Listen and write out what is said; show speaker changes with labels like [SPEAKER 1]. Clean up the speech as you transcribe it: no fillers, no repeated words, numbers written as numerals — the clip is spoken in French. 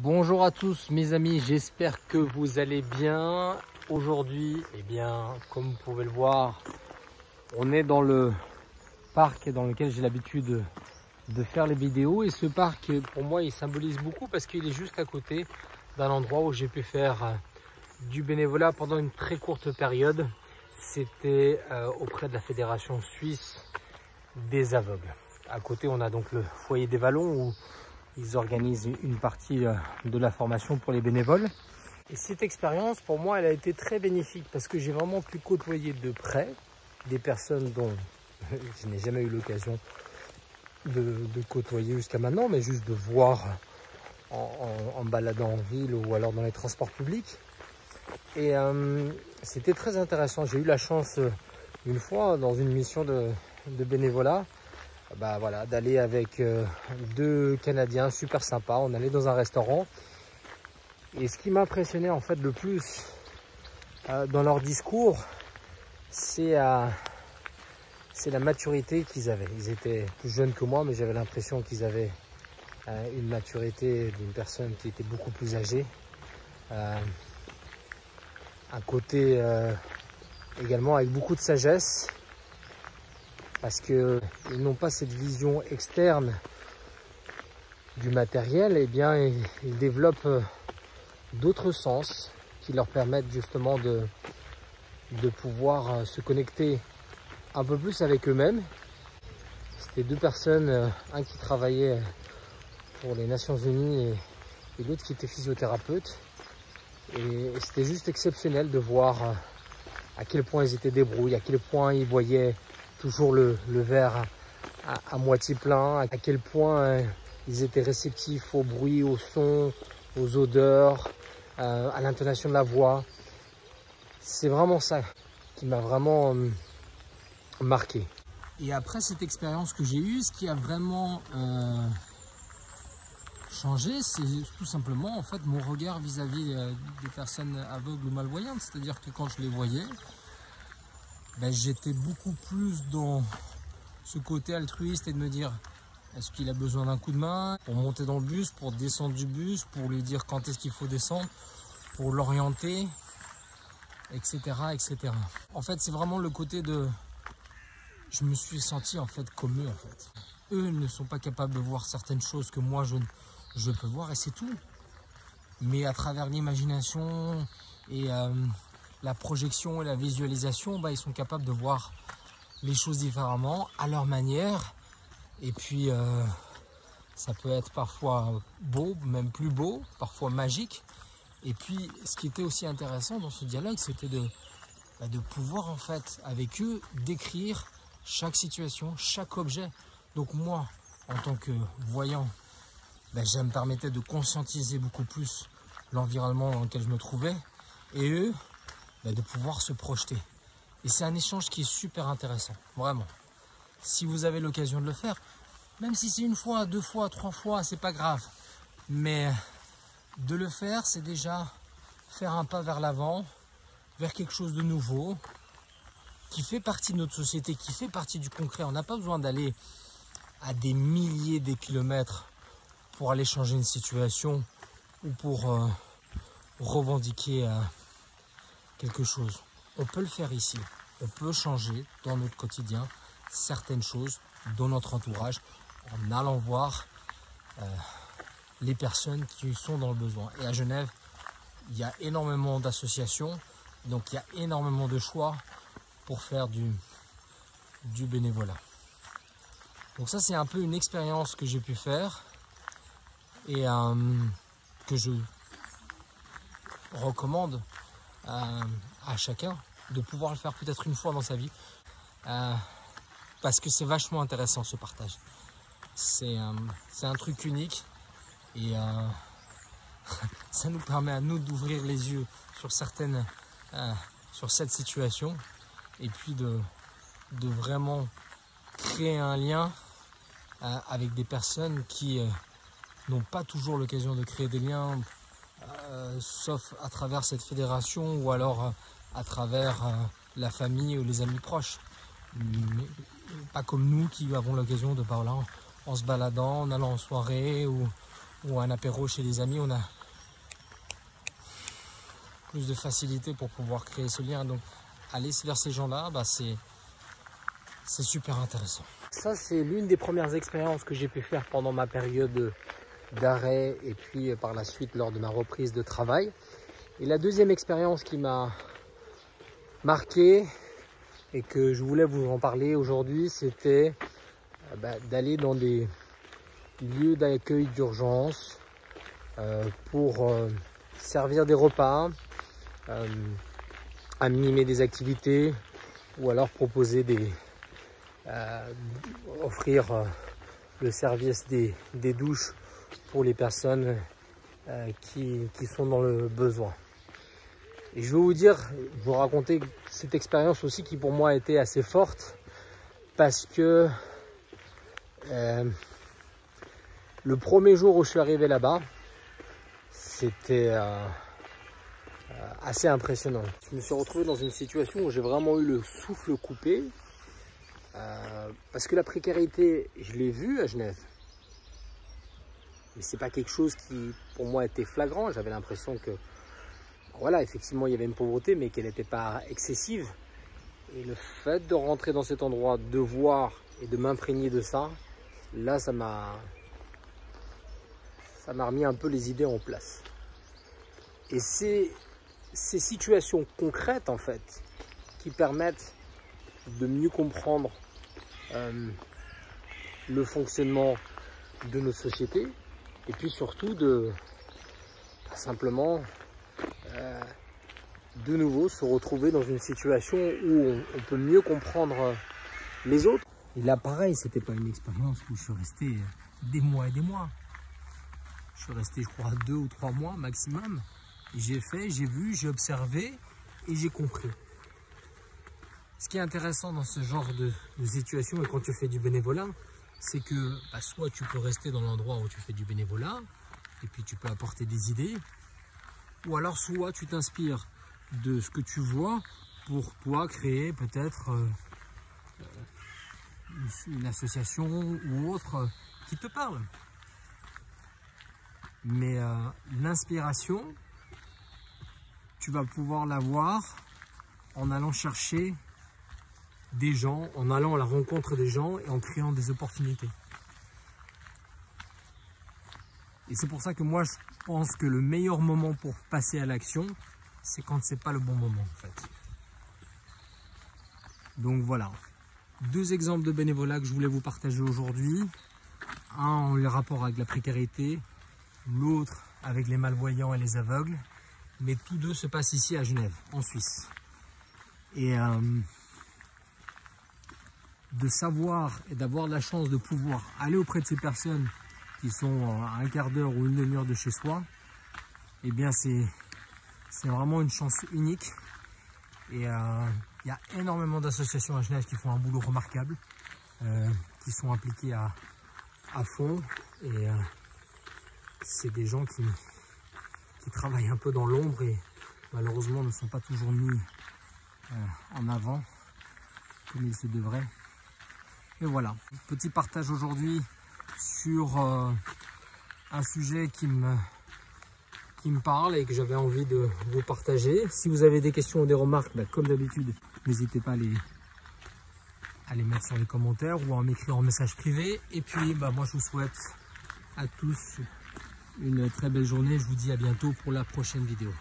[SPEAKER 1] Bonjour à tous mes amis, j'espère que vous allez bien. Aujourd'hui, comme vous pouvez le voir, on est dans le parc dans lequel j'ai l'habitude de faire les vidéos. Et ce parc, pour moi, il symbolise beaucoup parce qu'il est juste à côté d'un endroit où j'ai pu faire du bénévolat pendant une très courte période. C'était auprès de la Fédération Suisse des Aveugles. À côté, on a donc le foyer des Vallons où ils organisent une partie de la formation pour les bénévoles. Et cette expérience, pour moi, elle a été très bénéfique parce que j'ai vraiment pu côtoyer de près des personnes dont je n'ai jamais eu l'occasion de côtoyer jusqu'à maintenant, mais juste de voir en baladant en ville ou alors dans les transports publics. Et c'était très intéressant. J'ai eu la chance une fois dans une mission de bénévolat d'aller avec deux Canadiens super sympas. On allait dans un restaurant et ce qui m'impressionnait en fait le plus dans leur discours, c'est la maturité qu'ils avaient. Ils étaient plus jeunes que moi, mais j'avais l'impression qu'ils avaient une maturité d'une personne qui était beaucoup plus âgée. Un côté également avec beaucoup de sagesse, parce qu'ils n'ont pas cette vision externe du matériel. Ils développent d'autres sens qui leur permettent justement de pouvoir se connecter un peu plus avec eux-mêmes. C'était deux personnes, un qui travaillait pour les Nations Unies et l'autre qui était physiothérapeute. Et c'était juste exceptionnel de voir à quel point ils étaient débrouillés, à quel point ils voyaient toujours le verre à moitié plein, à quel point ils étaient réceptifs au bruit, au son, aux odeurs, à l'intonation de la voix. C'est vraiment ça qui m'a vraiment marqué. Et après cette expérience que j'ai eue, ce qui a vraiment changé, c'est tout simplement en fait mon regard vis-à-vis des personnes aveugles ou malvoyantes. C'est-à-dire que quand je les voyais, j'étais beaucoup plus dans ce côté altruiste et de me dire, est-ce qu'il a besoin d'un coup de main pour monter dans le bus, pour descendre du bus, pour lui dire quand est-ce qu'il faut descendre, pour l'orienter, etc., etc. En fait, c'est vraiment le côté de... Je me suis senti en fait comme eux en fait. Eux ne sont pas capables de voir certaines choses que moi je peux voir et c'est tout. Mais à travers l'imagination et la projection et la visualisation, ils sont capables de voir les choses différemment, à leur manière. Et puis, ça peut être parfois beau, même plus beau, parfois magique. Et puis, ce qui était aussi intéressant dans ce dialogue, c'était de pouvoir, en fait, avec eux, décrire chaque situation, chaque objet. Donc moi, en tant que voyant, ça me permettait de conscientiser beaucoup plus l'environnement dans lequel je me trouvais. Et eux, de pouvoir se projeter. Et c'est un échange qui est super intéressant, vraiment. Si vous avez l'occasion de le faire, même si c'est une fois, deux fois, trois fois, c'est pas grave. Mais de le faire, c'est déjà faire un pas vers l'avant, vers quelque chose de nouveau, qui fait partie de notre société, qui fait partie du concret. On n'a pas besoin d'aller à des milliers de kilomètres pour aller changer une situation ou pour revendiquer quelque chose. On peut le faire ici. On peut changer dans notre quotidien certaines choses dans notre entourage en allant voir les personnes qui sont dans le besoin. Et à Genève, il y a énormément d'associations, donc il y a énormément de choix pour faire du bénévolat. Donc ça, c'est un peu une expérience que j'ai pu faire et que je recommande à chacun de pouvoir le faire peut-être une fois dans sa vie parce que c'est vachement intéressant ce partage. C'est un truc unique et ça nous permet à nous d'ouvrir les yeux sur sur cette situation et puis de vraiment créer un lien avec des personnes qui n'ont pas toujours l'occasion de créer des liens sauf à travers cette fédération ou alors à travers la famille ou les amis proches. Mais pas comme nous qui avons l'occasion de parler en se baladant, en allant en soirée ou ou un apéro chez les amis, on a plus de facilité pour pouvoir créer ce lien. Donc aller vers ces gens-là, c'est super intéressant. Ça, c'est l'une des premières expériences que j'ai pu faire pendant ma période d'arrêt et puis par la suite lors de ma reprise de travail. Et la deuxième expérience qui m'a marqué et que je voulais vous en parler aujourd'hui, c'était d'aller dans des lieux d'accueil d'urgence pour servir des repas, animer des activités ou alors proposer offrir le service des douches pour les personnes qui sont dans le besoin. Et je vais vous raconter cette expérience aussi qui pour moi a été assez forte parce que le premier jour où je suis arrivé là-bas, c'était assez impressionnant. Je me suis retrouvé dans une situation où j'ai vraiment eu le souffle coupé parce que la précarité, je l'ai vue à Genève. Mais c'est pas quelque chose qui pour moi était flagrant. J'avais l'impression que voilà, effectivement il y avait une pauvreté mais qu'elle n'était pas excessive. Et le fait de rentrer dans cet endroit, de voir et de m'imprégner de ça, là ça m'a remis un peu les idées en place. Et c'est ces situations concrètes en fait qui permettent de mieux comprendre le fonctionnement de nos sociétés et puis surtout de simplement de nouveau se retrouver dans une situation où on peut mieux comprendre les autres. Et là pareil, c'était pas une expérience où je suis resté des mois et des mois. Je suis resté je crois 2 ou 3 mois maximum. J'ai fait, j'ai vu, j'ai observé et j'ai compris. Ce qui est intéressant dans ce genre de situation et quand tu fais du bénévolat, c'est que soit tu peux rester dans l'endroit où tu fais du bénévolat et puis tu peux apporter des idées, ou alors soit tu t'inspires de ce que tu vois pour toi créer peut-être une association ou autre qui te parle. Mais l'inspiration, tu vas pouvoir l'avoir en allant chercher des gens, en allant à la rencontre des gens et en créant des opportunités. Et c'est pour ça que moi je pense que le meilleur moment pour passer à l'action, c'est quand c'est pas le bon moment en fait. Donc voilà, 2 exemples de bénévolat que je voulais vous partager aujourd'hui. Un en rapport avec la précarité, l'autre avec les malvoyants et les aveugles. Mais tous 2 se passent ici à Genève, en Suisse. Et de savoir et d'avoir la chance de pouvoir aller auprès de ces personnes qui sont à un quart d'heure ou une demi-heure de chez soi, eh bien c'est vraiment une chance unique. Et il y a énormément d'associations à Genève qui font un boulot remarquable, qui sont impliqués à fond. Et c'est des gens qui travaillent un peu dans l'ombre et malheureusement ne sont pas toujours mis en avant comme il se devrait. Et voilà, petit partage aujourd'hui sur un sujet qui me parle et que j'avais envie de vous partager. Si vous avez des questions ou des remarques, comme d'habitude, n'hésitez pas à les mettre sur les commentaires ou à m'écrire en message privé. Et puis moi je vous souhaite à tous une très belle journée. Je vous dis à bientôt pour la prochaine vidéo.